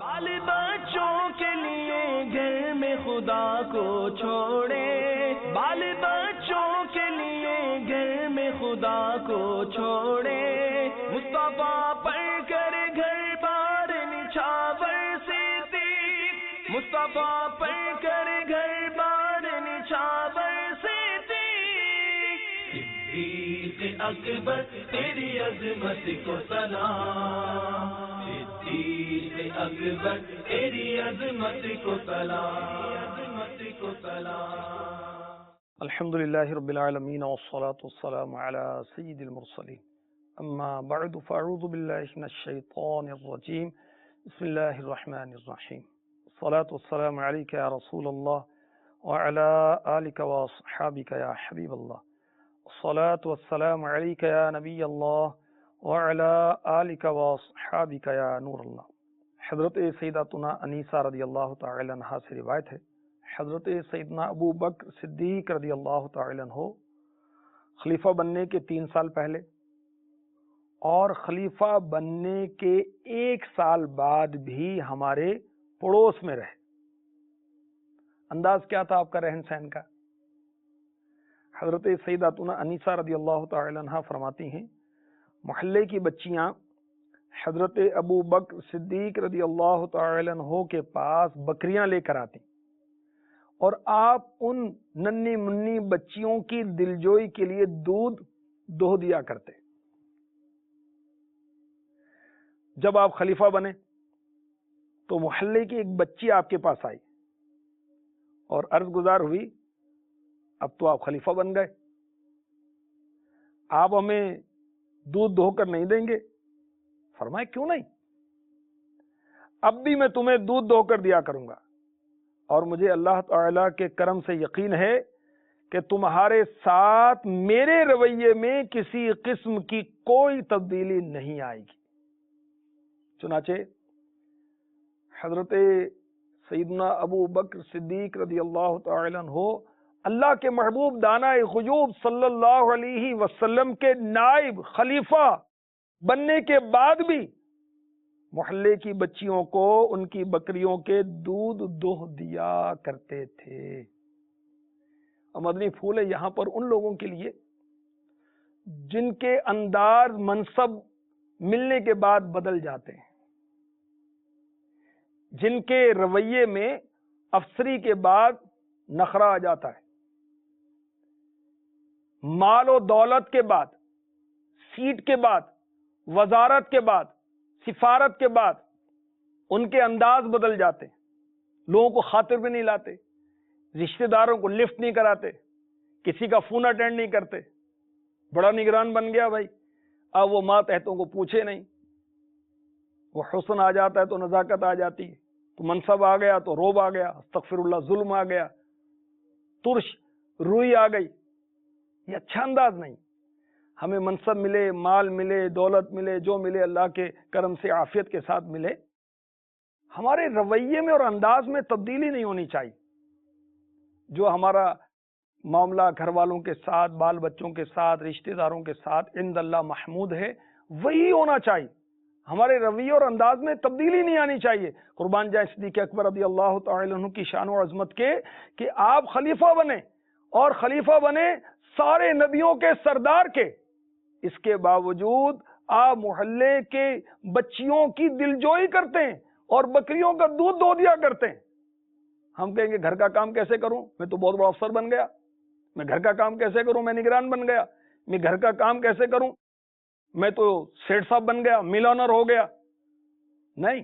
بال بچوں کے لیے گھر میں خدا کو چھوڑے، بال بچوں کے لیے گھر میں خدا کو چھوڑے، مصطفیٰ پر کر گھر بار نچھاور صدیق، مصطفیٰ پر کر گھر بار نچھاور صدیق، صدیق اکبر تیری عظمت کو سلام، صدیق اکبر تیری عظمت کو سلام، عظمت کو سلام۔ الحمدللہ رب العالمین والصلاة والسلام علی سید المرسلین، اما بعد فاعوذ باللہ من الشیطان الرجیم، بسم اللہ الرحمن الرحیم، الصلاة والسلام علیک یا رسول اللہ وعلی آلک واصحابک یا حبیب اللہ، الصلاة والسلام علیک یا نبی اللہ وعلی آلک واصحابک یا نور اللہ۔ حضرت سیداتنا انیسہ رضی اللہ تعالی عنہ سے روایت ہے، حضرت سیدنا ابو بکر صدیق رضی اللہ تعالی عنہ خلیفہ بننے کے 3 سال پہلے اور خلیفہ بننے کے 1 سال بعد بھی ہمارے پڑوس میں رہے۔ انداز کیا تھا آپ کا رہن سہن کا؟ حضرت سیداتنا انیسہ رضی اللہ تعالی عنہ فرماتی ہیں، محلے کی بچیاں حضرت ابو بکر صدیق رضی اللہ تعالی عنہ کے پاس بکریاں لے کر آتی اور آپ ان ننھی منی بچیوں کی دلجوئی کے لیے دودھ دوہ دیا کرتے۔ جب آپ خلیفہ بنے تو محلے کی ایک بچی آپ کے پاس آئی اور عرض گزار ہوئی، اب تو آپ خلیفہ بن گئے، آپ ہمیں دودھ دو کر نہیں دیں گے؟ فرمائے کیوں نہیں، اب بھی میں تمہیں دودھ دو کر دیا کروں گا، اور مجھے اللہ تعالی کے کرم سے یقین ہے کہ تمہارے ساتھ میرے رویے میں کسی قسم کی کوئی تبدیلی نہیں آئے گی۔ چنانچہ حضرت سیدنا ابو بکر صدیق رضی اللہ تعالی عنہ اللہ کے محبوب دانہ غیوب صلی اللہ علیہ وسلم کے نائب خلیفہ بننے کے بعد بھی محلے کی بچیوں کو ان کی بکریوں کے دودھ دوہ دیا کرتے تھے۔ اور مدنی پھول ہے یہاں پر ان لوگوں کے لیے جن کے انداز منصب ملنے کے بعد بدل جاتے ہیں، جن کے رویے میں افسری کے بعد نخرہ آ جاتا ہے، مال و دولت کے بعد، سیٹ کے بعد، وزارت کے بعد، سفارت کے بعد ان کے انداز بدل جاتے، لوگوں کو خاطر بھی نہیں لاتے، رشتہ داروں کو لفٹ نہیں کراتے، کسی کا فون اٹینڈ نہیں کرتے، بڑا نگران بن گیا بھائی، اب وہ ماتحتوں کو پوچھے نہیں، وہ حسن آ جاتا ہے تو نزاکت آ جاتی ہے، تو منصب آ گیا تو روب آ گیا، استغفر اللہ، ظلم آ گیا، ترش روئی آ گئی۔ یہ اچھا انداز نہیں۔ ہمیں منصب ملے، مال ملے، دولت ملے، جو ملے اللہ کے کرم سے عافیت کے ساتھ ملے، ہمارے رویے میں اور انداز میں تبدیلی نہیں ہونی چاہیے۔ جو ہمارا معاملہ گھر والوں کے ساتھ، بال بچوں کے ساتھ، رشتہ داروں کے ساتھ عند اللہ محمود ہے، وہی ہونا چاہیے۔ ہمارے رویے اور انداز میں تبدیلی نہیں آنی چاہیے۔ قربان جائے صدیق اکبر رضی اللہ تعالی عنہ کی شان و عظمت کے کہ آپ خلیفہ بنے، اور خلیفہ بنے سارے نبیوں کے سردار کے، اس کے باوجود آپ محلے کے بچیوں کی دلجوئی کرتے ہیں اور بکریوں کا دودھ دو دیا کرتے ہیں۔ ہم کہیں گے گھر کا کام کیسے کروں، میں تو بہت بڑا افسر بن گیا، میں گھر کا کام کیسے کروں، میں نگران بن گیا، میں گھر کا کام کیسے کروں، میں تو سیٹ صاحب بن گیا، مل آنر ہو گیا۔ نہیں،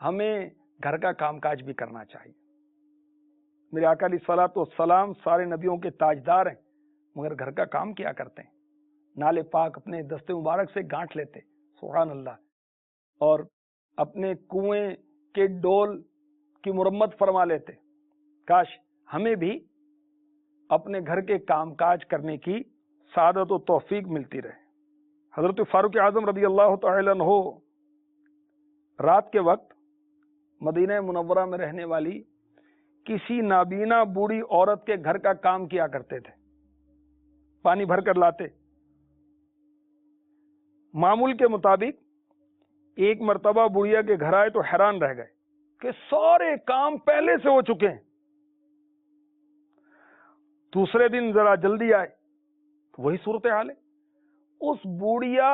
ہمیں گھر کا کام کاج بھی کرنا چاہیے۔ میرے آقا علیہ الصلوۃ والسلام سارے نبیوں کے تاجدار ہیں، مگر گھر کا کام کیا کرتے ہیں؟ نالے پاک اپنے دستے مبارک سے گانٹھ لیتے، سبحان اللہ، اور اپنے کنویں کے ڈول کی مرمت فرما لیتے۔ کاش ہمیں بھی اپنے گھر کے کام کاج کرنے کی سعادت و توفیق ملتی رہے۔ حضرت فاروق اعظم رضی اللہ تعالی عنہ رات کے وقت مدینہ منورہ میں رہنے والی کسی نابینا بوڑھی عورت کے گھر کا کام کیا کرتے تھے، پانی بھر کر لاتے۔ معمول کے مطابق ایک مرتبہ بڑھیا کے گھر آئے تو حیران رہ گئے کہ سارے کام پہلے سے ہو چکے ہیں. دوسرے دن ذرا جلدی آئے تو وہی صورتحال ہے. اس بوڑھیا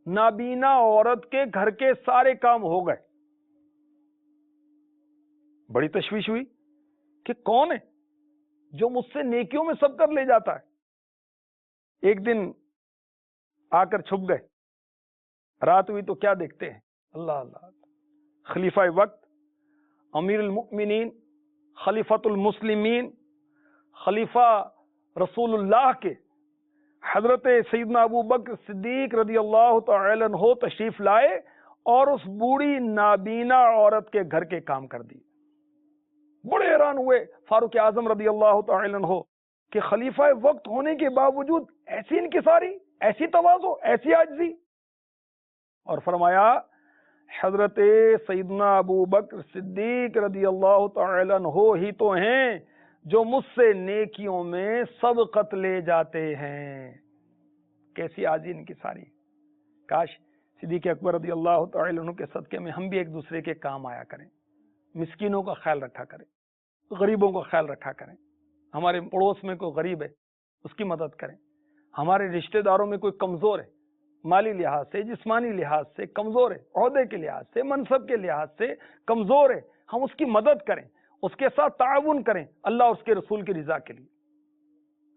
نابینا عورت کے گھر کے سارے کام ہو گئے. بڑی تشویش ہوئی کہ کون ہے جو مجھ سے نیکیوں میں سب کر لے جاتا ہے. ایک دن آ کر چھپ گئے. رات ہوئی تو کیا دیکھتے ہیں؟ اللہ اللہ، خلیفہ وقت، امیر المؤمنین، خلیفۃ المسلمین، خلیفہ رسول اللہ کے حضرت سیدنا ابو بکر صدیق رضی اللہ تعالی عنہ تشریف لائے اور اس بوڑھی نابینا عورت کے گھر کے کام کر دیے. بڑے حیران ہوئے فاروق اعظم رضی اللہ تعالی عنہ کہ خلیفہ وقت ہونے کے باوجود ایسی انکساری، ایسی تواضع، ایسی عاجزی. اور فرمایا حضرت سیدنا ابو بکر صدیق رضی اللہ تعالی عنہ ہی تو ہیں جو مجھ سے نیکیوں میں سبقت لے جاتے ہیں. کیسی عاجزی انکساری. کاش صدیق اکبر رضی اللہ تعالی عنہ کے صدقے میں ہم بھی ایک دوسرے کے کام آیا کریں، مسکینوں کا خیال رکھا کریں، غریبوں کا خیال رکھا کریں. ہمارے پڑوس میں کوئی غریب ہے اس کی مدد کریں. ہمارے رشتہ داروں میں کوئی کمزور ہے، مالی لحاظ سے، جسمانی لحاظ سے کمزور ہے، عہدے کے لحاظ سے، منصب کے لحاظ سے کمزور ہے، ہم اس کی مدد کریں، اس کے ساتھ تعاون کریں، اللہ اور اس کے رسول کی رضا کے لیے.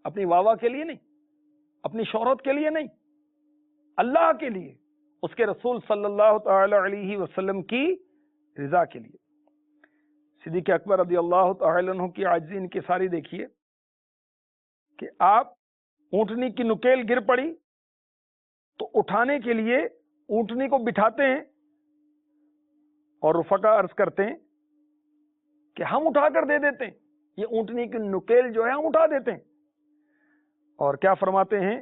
اپنی واہ کے لیے نہیں، اپنی شہرت کے لیے نہیں، اللہ کے لیے، اس کے رسول صلی اللہ تعالی علیہ وسلم کی رضا کے لیے. صدیق اکبر رضی اللہ تعالی عنہ کی عاجزی انکساری دیکھیے کہ آپ اونٹنی کی نکیل گر پڑی تو اٹھانے کے لیے اونٹنی کو بٹھاتے ہیں اور رفقا عرض کرتے ہیں کہ ہم اٹھا کر دے دیتے ہیں، یہ اونٹنی کی نکیل جو ہے ہم اٹھا دیتے ہیں. اور کیا فرماتے ہیں؟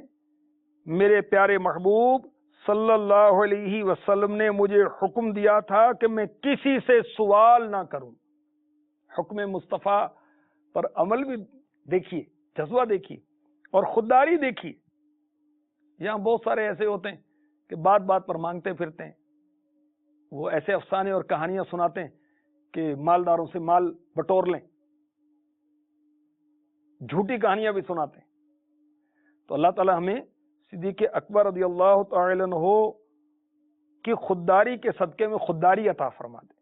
میرے پیارے محبوب صلی اللہ علیہ وسلم نے مجھے حکم دیا تھا کہ میں کسی سے سوال نہ کروں. حکم مصطفیٰ پر عمل بھی دیکھیے، جذبہ دیکھیے اور خودداری دیکھیے. یہاں بہت سارے ایسے ہوتے ہیں کہ بات بات پر مانگتے پھرتے ہیں. وہ ایسے افسانے اور کہانیاں سناتے ہیں کہ مالداروں سے مال بٹور لیں، جھوٹی کہانیاں بھی سناتے ہیں. تو اللہ تعالی ہمیں صدیق اکبر رضی اللہ تعالی عنہ کی خودداری کے صدقے میں خودداری عطا فرما دے.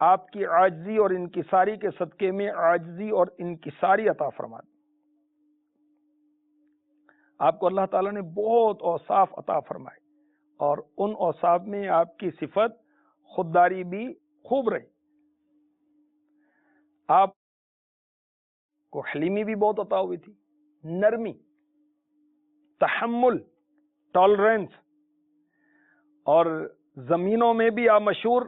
آپ کی عاجزی اور انکساری کے صدقے میں عاجزی اور انکساری عطا فرما دے. آپ کو اللہ تعالیٰ نے بہت اوصاف عطا فرمائے اور ان اوصاف میں آپ کی صفت خودداری بھی خوب رہی. آپ کو حلیمی بھی بہت عطا ہوئی تھی، نرمی، تحمل، ٹالرنس. اور زمینوں میں بھی آپ مشہور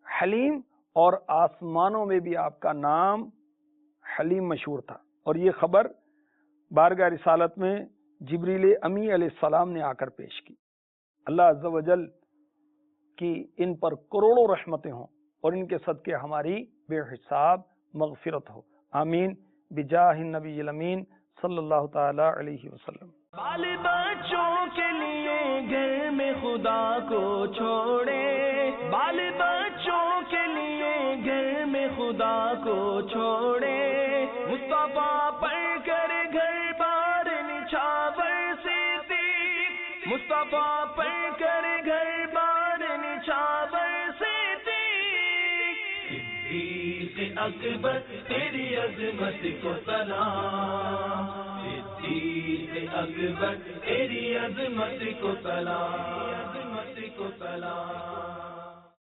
حلیم اور آسمانوں میں بھی آپ کا نام حلیم مشہور تھا. اور یہ خبر بارگاہ رسالت میں جبریل امی علیہ السلام نے آ کر پیش کی. اللہ عز و جل کی ان پر کروڑوں رحمتیں ہوں اور ان کے صدقے ہماری بے حساب مغفرت ہو. آمین بجاہ النبی الامین صلی اللہ تعالی علیہ وسلم. بال بچوں کے لیے گھر میں خدا کو چھوڑے، بال بچوں کے لیے گھر میں خدا کو چھوڑے، مصطفیٰ پڑھ کر گھر بار نچھاور صدیق، مصطفیٰ پڑھ کر گھر بار نچھاور صدیق. صدیق اکبر تیری عظمت کو سلام، صدیق اکبر تیری عظمت کو سلام، عظمت کو سلام.